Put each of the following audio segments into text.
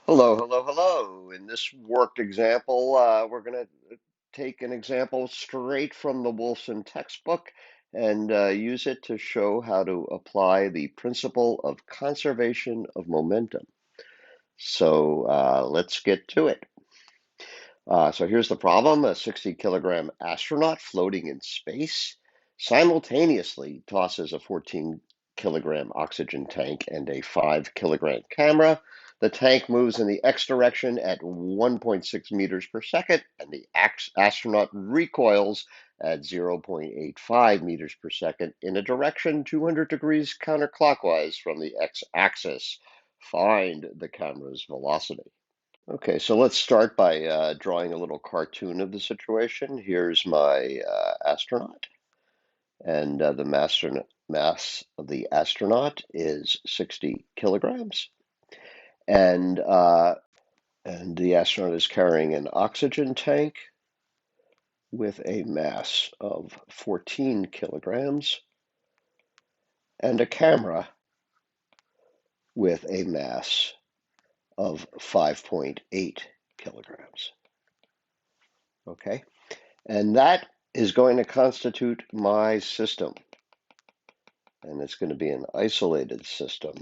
Hello, hello, hello. In this worked example, we're going to take an example straight from the Wolfson textbook and use it to show how to apply the principle of conservation of momentum. So let's get to it. So here's the problem. A 60-kilogram astronaut floating in space simultaneously tosses a 14-kilogram oxygen tank and a 5-kilogram camera. The tank moves in the x direction at 1.6 meters per second, and the astronaut recoils at 0.85 meters per second in a direction 200 degrees counterclockwise from the x-axis. Find the camera's velocity. Okay, so let's start by drawing a little cartoon of the situation. Here's my astronaut, and the mass of the astronaut is 60 kilograms, and uh, and the astronaut is carrying an oxygen tank with a mass of 14 kilograms and a camera with a mass of 5.8 kilograms. Okay. And that is going to constitute my system. And it's going to be an isolated system.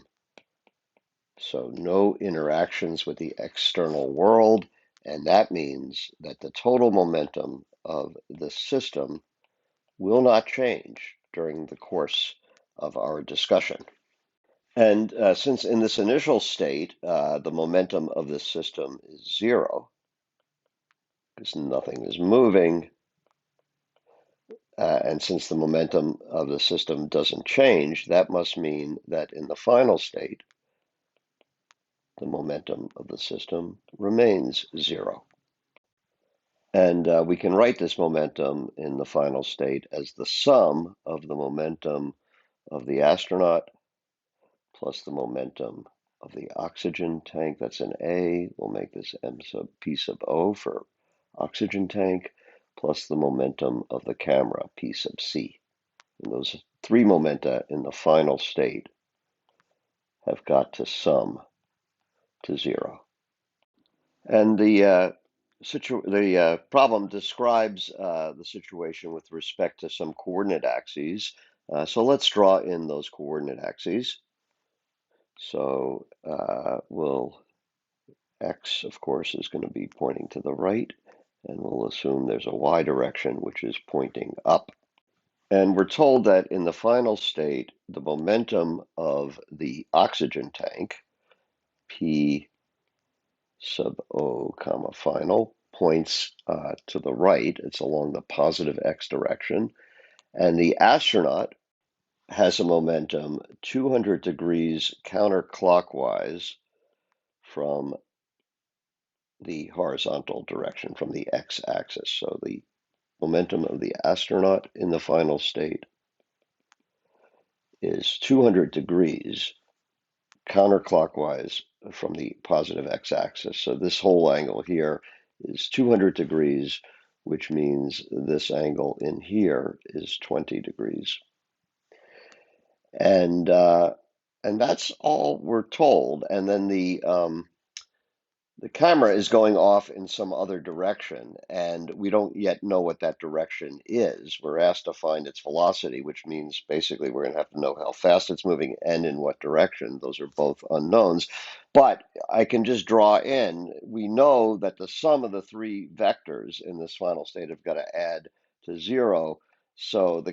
So no interactions with the external world. And that means that the total momentum of the system will not change during the course of our discussion. And since in this initial state, the momentum of the system is zero, because nothing is moving, and since the momentum of the system doesn't change, that must mean that in the final state, the momentum of the system remains zero. And we can write this momentum in the final state as the sum of the momentum of the astronaut plus the momentum of the oxygen tank. That's an A. We'll make this M sub P sub O for oxygen tank, plus the momentum of the camera, P sub C. And those three momenta in the final state have got to sum to zero. And the problem describes the situation with respect to some coordinate axes. So let's draw in those coordinate axes. So x, of course, is going to be pointing to the right, and we'll assume there's a y direction, which is pointing up. And we're told that in the final state, the momentum of the oxygen tank, P sub O comma final, points to the right. It's along the positive x direction. And the astronaut has a momentum 200 degrees counterclockwise from the horizontal direction, from the x-axis. So the momentum of the astronaut in the final state is 200 degrees counterclockwise from the positive x-axis. So this whole angle here is 200 degrees, which means this angle in here is 20 degrees. And that's all we're told. And then the camera is going off in some other direction, and we don't yet know what that direction is. We're asked to find its velocity, which means basically we're going to have to know how fast it's moving and in what direction. Those are both unknowns. But I can just draw in. We know that the sum of the three vectors in this final state have got to add to zero. So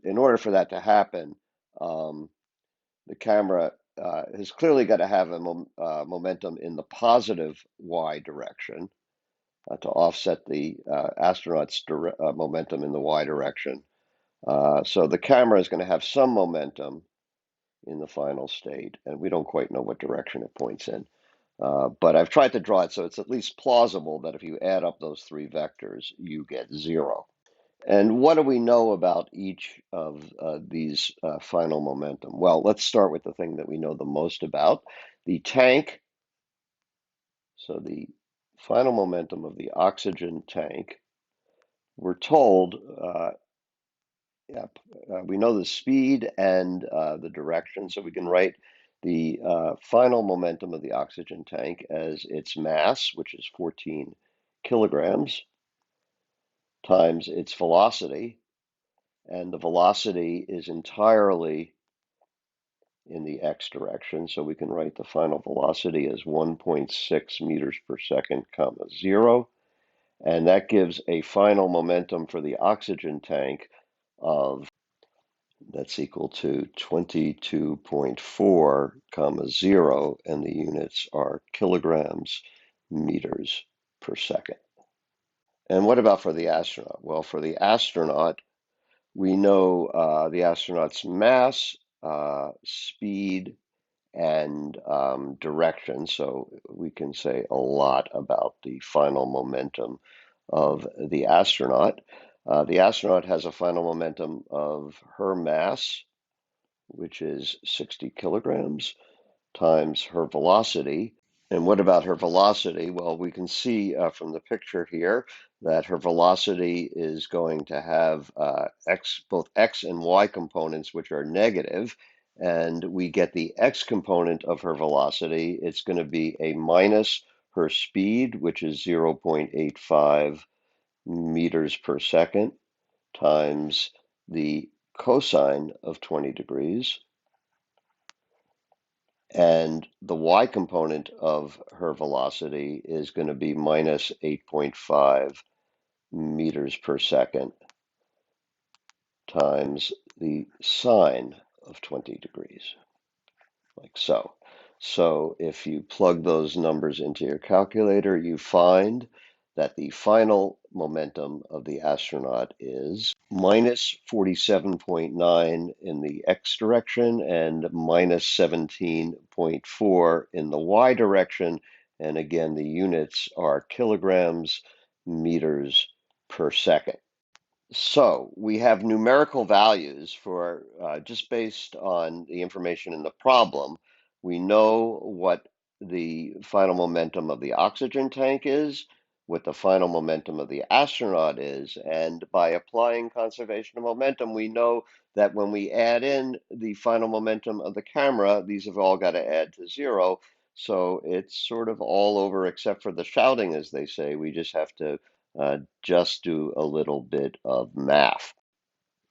in order for that to happen, the camera has clearly got to have a momentum in the positive y direction to offset the astronaut's momentum in the y direction. So the camera is going to have some momentum in the final state, and we don't quite know what direction it points in. But I've tried to draw it so it's at least plausible that if you add up those three vectors, you get zero. And what do we know about each of these final momentum? Well, let's start with the thing that we know the most about, the tank. So the final momentum of the oxygen tank, we're told, we know the speed and the direction, so we can write the final momentum of the oxygen tank as its mass, which is 14 kilograms, times its velocity, and the velocity is entirely in the x direction, so we can write the final velocity as 1.6 meters per second, comma 0, and that gives a final momentum for the oxygen tank of, that's equal to 22.4, comma 0, and the units are kilograms meters per second. And what about for the astronaut? Well, for the astronaut, we know the astronaut's mass, speed, and direction, so we can say a lot about the final momentum of the astronaut. The astronaut has a final momentum of her mass, which is 60 kilograms, times her velocity. And what about her velocity? Well, we can see from the picture here that her velocity is going to have both x and y components, which are negative, and we get the x component of her velocity. It's going to be a minus her speed, which is 0.85 meters per second, times the cosine of 20 degrees. And the y component of her velocity is going to be minus 8.5 meters per second times the sine of 20 degrees, like so. So if you plug those numbers into your calculator, you find that the final momentum of the astronaut is minus 47.9 in the x direction and minus 17.4 in the y direction. And again, the units are kilograms meters per second. So we have numerical values for just based on the information in the problem. We know what the final momentum of the oxygen tank is, what the final momentum of the astronaut is, and by applying conservation of momentum, we know that when we add in the final momentum of the camera, these have all got to add to 0. So it's sort of all over except for the shouting, as they say. We just have to just do a little bit of math.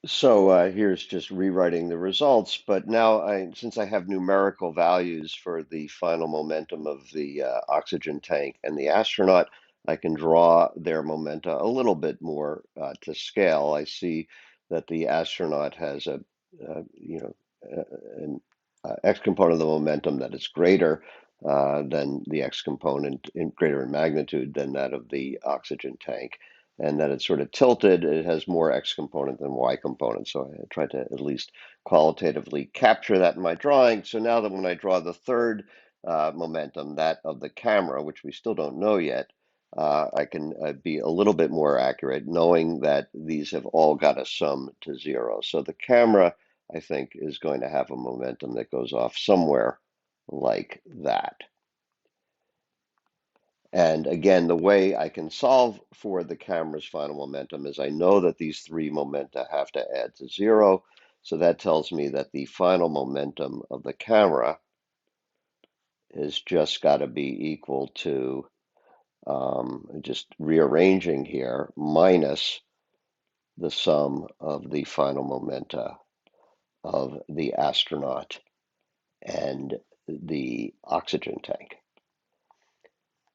So here's just rewriting the results, but now since I have numerical values for the final momentum of the oxygen tank and the astronaut, I can draw their momenta a little bit more to scale. I see that the astronaut has an x component of the momentum that is greater than the x component, greater in magnitude than that of the oxygen tank, and that it's sort of tilted. It has more x component than y component. So I tried to at least qualitatively capture that in my drawing. So now that when I draw the third momentum, that of the camera, which we still don't know yet, I can be a little bit more accurate, knowing that these have all got to sum to 0. So the camera, I think, is going to have a momentum that goes off somewhere like that. And again, the way I can solve for the camera's final momentum is I know that these three momenta have to add to 0. So that tells me that the final momentum of the camera is just got to be equal to, just rearranging here, minus the sum of the final momenta of the astronaut and the oxygen tank.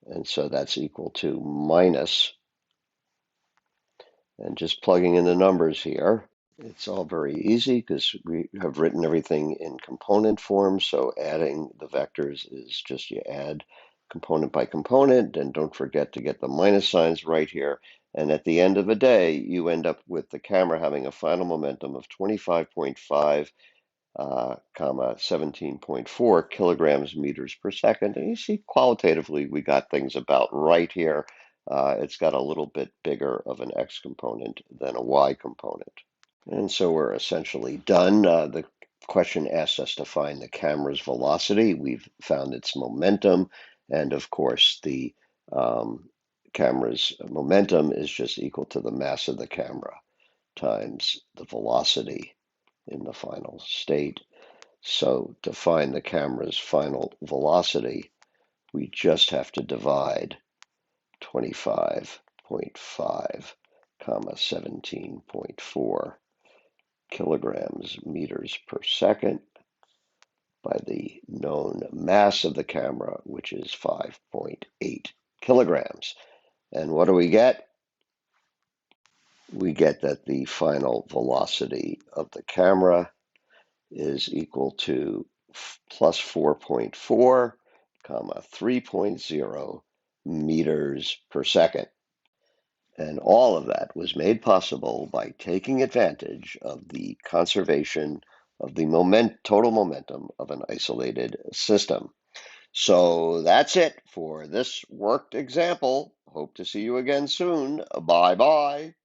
And so that's equal to minus, and just plugging in the numbers here, it's all very easy because we have written everything in component form. So adding the vectors is just you add component by component, and don't forget to get the minus signs right here. And at the end of the day, you end up with the camera having a final momentum of 25.5 comma 17.4 kilograms meters per second. And you see qualitatively we got things about right here. It's got a little bit bigger of an x component than a y component. And so we're essentially done. The question asks us to find the camera's velocity. We've found its momentum. And of course, the camera's momentum is just equal to the mass of the camera times the velocity in the final state. So to find the camera's final velocity, we just have to divide 25.5, comma 17.4 kilograms meters per second by the known mass of the camera, which is 5.8 kilograms. And what do we get? We get that the final velocity of the camera is equal to plus 4.4, comma 3.0 meters per second. And all of that was made possible by taking advantage of the conservation of the total momentum of an isolated system. So that's it for this worked example. Hope to see you again soon. Bye bye.